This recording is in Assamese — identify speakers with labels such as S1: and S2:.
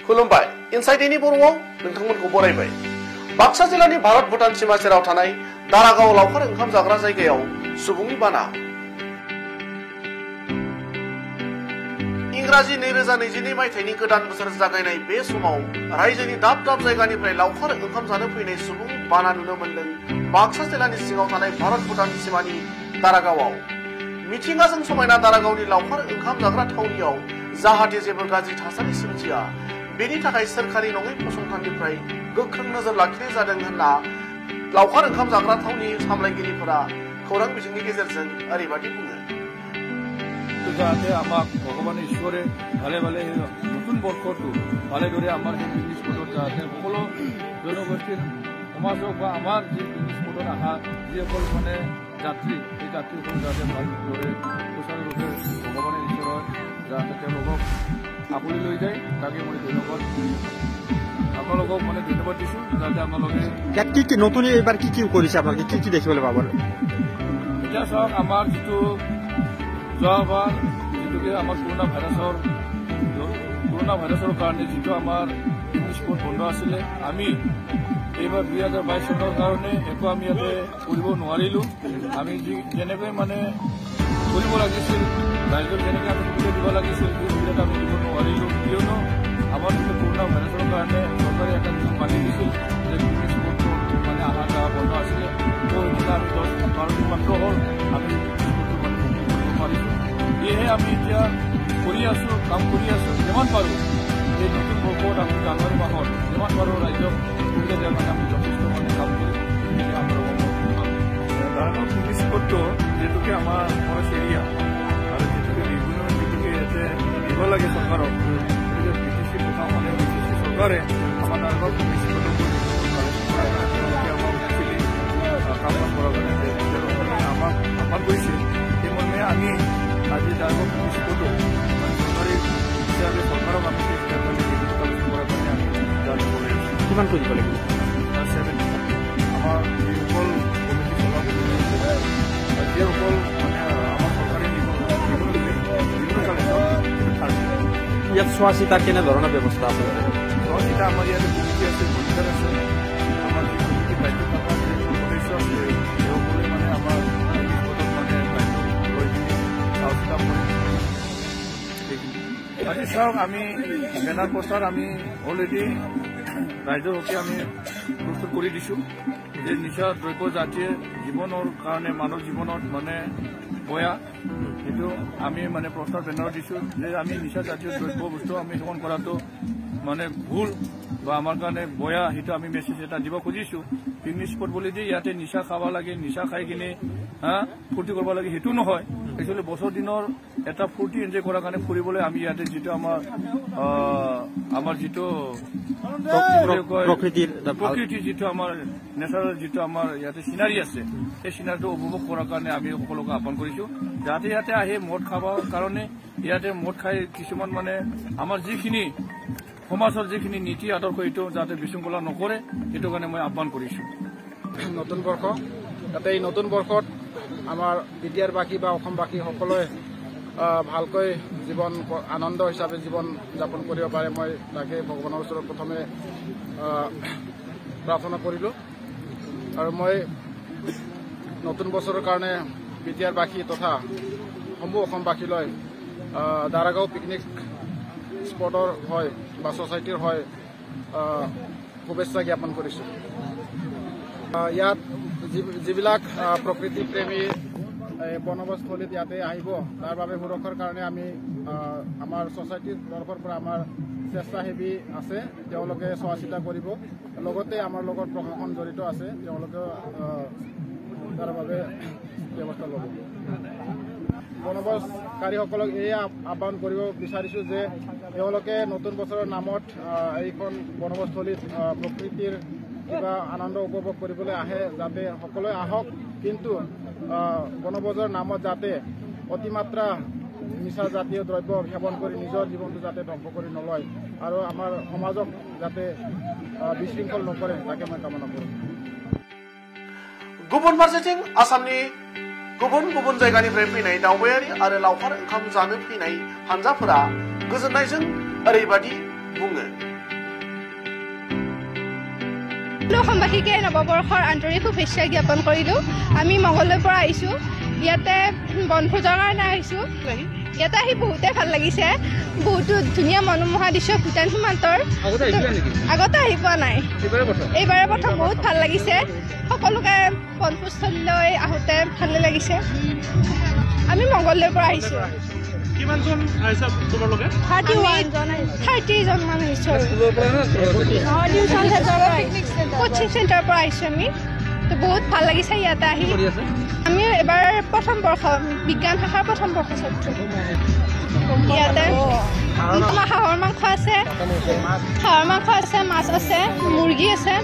S1: खुलुमबाय इनसाइडनि बर'आव नोंथांमोनखौ बरायबाय। बाक्सा जिल्लानि भारत भुटान सीमा सेराव थानाय दारागाव लावखार ओंखाम जाग्रा जायगायाव सुबुंनि बाना। इंराजि 2022 मायथाइनि गोदान बोसोर जागायनाय बे समाव रायजोनि दाब दाब जायगानिफ्राय लावखार ओंखाम जानो फैनाय सुबुंनि बाना नुनो मोन्दों बाक्सा जिल्लानि सिङाव थानाय भारत भुटान सीमानि दारागावआव। मिथिंगाजों समायना दारागावनि लावखार ओंखाम जाग्रा थावनियाव जाहाथे जेबो गाज्रि थासारि सोमजिया बेनि थाखाय सोरखारि नङै फसंथाननिफ्राय गोख्रों नोजोर लाखिनाय जादों होनना लावखार ओंखाम जाग्रा थावनि सामलायगिरिफोरा खौरां बिजोंनि गेजेरजों ओरैबायदि बुङो।
S2: जाहाथे आमाक भगवान ईश्वरे भाले भाले नतुन बर्षটো भाले दरे आमार जे पिकनिक स्पटत जाहाथे সকলো জনগোষ্ঠীৰ সমাজক বা আমাৰ যি পিকনিক স্পটত অহা যিসকল মানে যাত্ৰী এই যাত্ৰীসকল যাতে ভালদৰে সুচাৰুৰূপে ভগৱানে ঈশ্বৰৰ যাতে তেওঁলোকক আপুনি লৈ যায় তাকে মই ধন্যবাদ আপোনালোকক মানে ধন্যবাদ দিছোঁ যাতে আপোনালোকে
S3: কি নতুন এইবাৰ কি কৰিছে আপোনালোকে কি দেখিবলৈ পাব।
S2: এতিয়া চাওক আমাৰ যিটো যোৱাবাৰ যিটোকে আমাৰ কৰোণা ভাইৰাছৰ কাৰণে যিটো আমাৰ পিকনিক স্পট বন্ধ আছিলে আমি এইবাৰ 2022 চনৰ কাৰণে একো আমি ইয়াতে কৰিব নোৱাৰিলোঁ। আমি যেনেকৈ মানে কৰিব লাগিছিল ৰাইজক যেনেকৈ আমি সুবিধা দিব লাগিছিল সেই সুবিধাটো আমি দিব নোৱাৰিলোঁ কিয়নো আমাৰ যিটো কৰোণা ভাইৰাছৰ কাৰণে চৰকাৰে এটা নিয়ম মানি দিছিল যে পিকনিক স্পটটো মানে অহা যোৱা বন্ধ আছিলে তো এতিয়া আমি 10-12 দিন মাত্ৰ হ'ল আমি সেয়েহে আমি এতিয়া কৰি আছো কাম কৰি আছো যিমান পাৰোঁ এই নতুন বৰ্ষত আমি জানুৱাৰী মাহত যিমান পাৰোঁ ৰাইজক সুবিধা দিয়াৰ কাৰণে আমি যথেষ্ট মানে কাম কৰিম। দাৰাগাঁও পিকনিক স্পটটো যিটোকে আমাৰ ফৰেষ্ট এৰিয়া আৰু যিটোকে বিভিন্ন যিটোকে ইয়াতে দিব লাগে চৰকাৰক গতিকে বিটিচি মানে বিটিচি চৰকাৰে আমাৰ দাৰাগাঁও পিকনিক স্পটত কাম কৰাৰ কাৰণে আমাক আহ্বান কৰিছে সেই মৰ্মে আমি আজি দাৰাগাঁও পিকনিক স্পটটো চৰকাৰী হিচাপে চৰকাৰক আমি কৰাৰ কাৰণে আমি জানিব লাগিব
S3: কিমান কৰিব লাগিব
S2: 7 আমাৰ যিসকল কমিটি চলাব যিসকল মানে আমাৰ চৰকাৰী
S3: ইয়াত চোৱা চিতা কেনেধৰণৰ ব্যৱস্থা আছে।
S2: চোৱা চিতা আমাৰ ইয়াতে কমিটি আছে মনিটাৰ আছে আমাৰ যি কমিটি দায়িত্ব থকা সদস্য আছে সেইসকলে মানে আমাৰ মানে লৈ কিনে চোৱা চিতা কৰে। আজি চাওক আমি বেনাৰ পোষ্টাৰ আমি অলৰেডি ৰাইজৰ হকে আমি প্ৰস্তুত কৰি দিছোঁ যে নিচা দ্ৰব্য জাতীয় জীৱনৰ কাৰণে মানৱ জীৱনত মানে বয়া সেইটো আমি মানে প্ৰস্তাৱ বেনাৰ দিছোঁ যে আমি নিচা জাতীয় দ্ৰব্য বস্তু আমি সেৱন কৰাটো মানে ভুল বা আমাৰ কাৰণে বয়া সেইটো আমি মেছেজ এটা দিব খুজিছোঁ। পিকনিক স্পট বুলি যে ইয়াতে নিচা খাব লাগে নিচা খাই কিনে ফূৰ্তি কৰিব লাগে সেইটো নহয়। একচুৱেলি বছৰ দিনৰ এটা ফূৰ্তি এনজয় কৰাৰ কাৰণে ফুৰিবলৈ আমি ইয়াতে যিটো আমাৰ যিটো প্ৰকৃতিৰ যিটো আমাৰ নেচাৰেল যিটো আমাৰ ইয়াতে চিনাৰী আছে সেই চিনাৰীটো উপভোগ কৰাৰ কাৰণে আমি সকলোকে আহ্বান কৰিছোঁ যাতে ইয়াতে আহি মদ খাবৰ কাৰণে ইয়াতে মদ খাই কিছুমান মানে আমাৰ যিখিনি সমাজৰ যিখিনি নীতি আদৰ্শ এইটো যাতে বিশৃংখলা নকৰে সেইটো কাৰণে মই আহ্বান কৰিছোঁ।
S4: নতুন বৰ্ষ যাতে এই নতুন বৰ্ষত আমাৰ বিদ্যাৰবাসী বা অসমবাসী সকলোৱে ভালকৈ জীৱন আনন্দ হিচাপে জীৱন যাপন কৰিব পাৰে মই তাকে ভগৱানৰ ওচৰত প্ৰথমে প্ৰাৰ্থনা কৰিলোঁ আৰু মই নতুন বছৰৰ কাৰণে বিদ্যাৰবাসী তথা সমূহ অসমবাসীলৈ দাৰাগাঁও পিকনিক স্পটৰ হয় বা ছ'চাইটিৰ হয় শুভেচ্ছা জ্ঞাপন কৰিছোঁ। ইয়াত যিবিলাক প্ৰকৃতি প্ৰেমী বনভোজস্থলীত ইয়াতে আহিব তাৰ বাবে সুৰক্ষাৰ কাৰণে আমি আমাৰ ছ'চাইটিৰ তৰফৰ পৰা আমাৰ স্বেচ্ছাসেৱী আছে তেওঁলোকে চোৱা চিতা কৰিব লগতে আমাৰ লগত প্ৰশাসন জড়িত আছে তেওঁলোকেও তাৰ বাবে ব্যৱস্থা ল'ব। বনভোজকাৰীসকলক এয়া আহ্বান কৰিব বিচাৰিছোঁ যে তেওঁলোকে নতুন বছৰৰ নামত এইখন বনভোজস্থলীত প্ৰকৃতিৰ কিবা আনন্দ উপভোগ কৰিবলৈ আহে যাতে সকলোৱে আহক কিন্তু বনভোজৰ নামত যাতে অতিমাত্ৰা নিচা জাতীয় দ্ৰব্য সেৱন কৰি নিজৰ জীৱনটো যাতে ধ্বংস কৰি নলয় আৰু আমাৰ সমাজক যাতে বিশৃংখল নকৰে তাকে মই কামনা কৰোঁ।
S1: गुबुन फारसेथिं आसामनि गुबुन गुबुन जायगानिफ्राय फैनाय दावबायारि आरो लावखार ओंखाम जानो फैनाय हानजाफोरा गोजोननायजों ओरैबादि बुङो।
S5: অসমবাসীকে নৱবৰ্ষৰ আন্তৰিক শুভেচ্ছা জ্ঞাপন কৰিলোঁ। আমি মংগলদৈৰ পৰা আহিছোঁ, ইয়াতে বনভোজৰ কাৰণে আহিছোঁ। ইয়াতে আহি বহুতে ভাল লাগিছে, বহুতো ধুনীয়া মনোমোহা দৃশ্য ভূটান সীমান্তৰ। আগতে আহি পোৱা নাই, এইবাৰে প্ৰথম। বহুত ভাল লাগিছে, সকলোকে বনভোজস্থলীলৈ আহোঁতে ভালে লাগিছে। আমি মংগলদৈৰ পৰা আহিছোঁ।
S1: কিমানজন আহিছে তোমালোকে?
S5: 30 জন মান আহিছোঁ। কোচিং চেণ্টাৰৰ পৰা আহিছোঁ আমি। তো বহুত ভাল লাগিছে ইয়াতে আহি। আমি এবাৰ প্ৰথম বৰ্ষ বিজ্ঞান শাখাৰ প্ৰথম বৰ্ষ ছাত্ৰী। ইয়াতে হাঁহৰ মাংস আছে, মাছ আছে, মুৰ্গী আছে।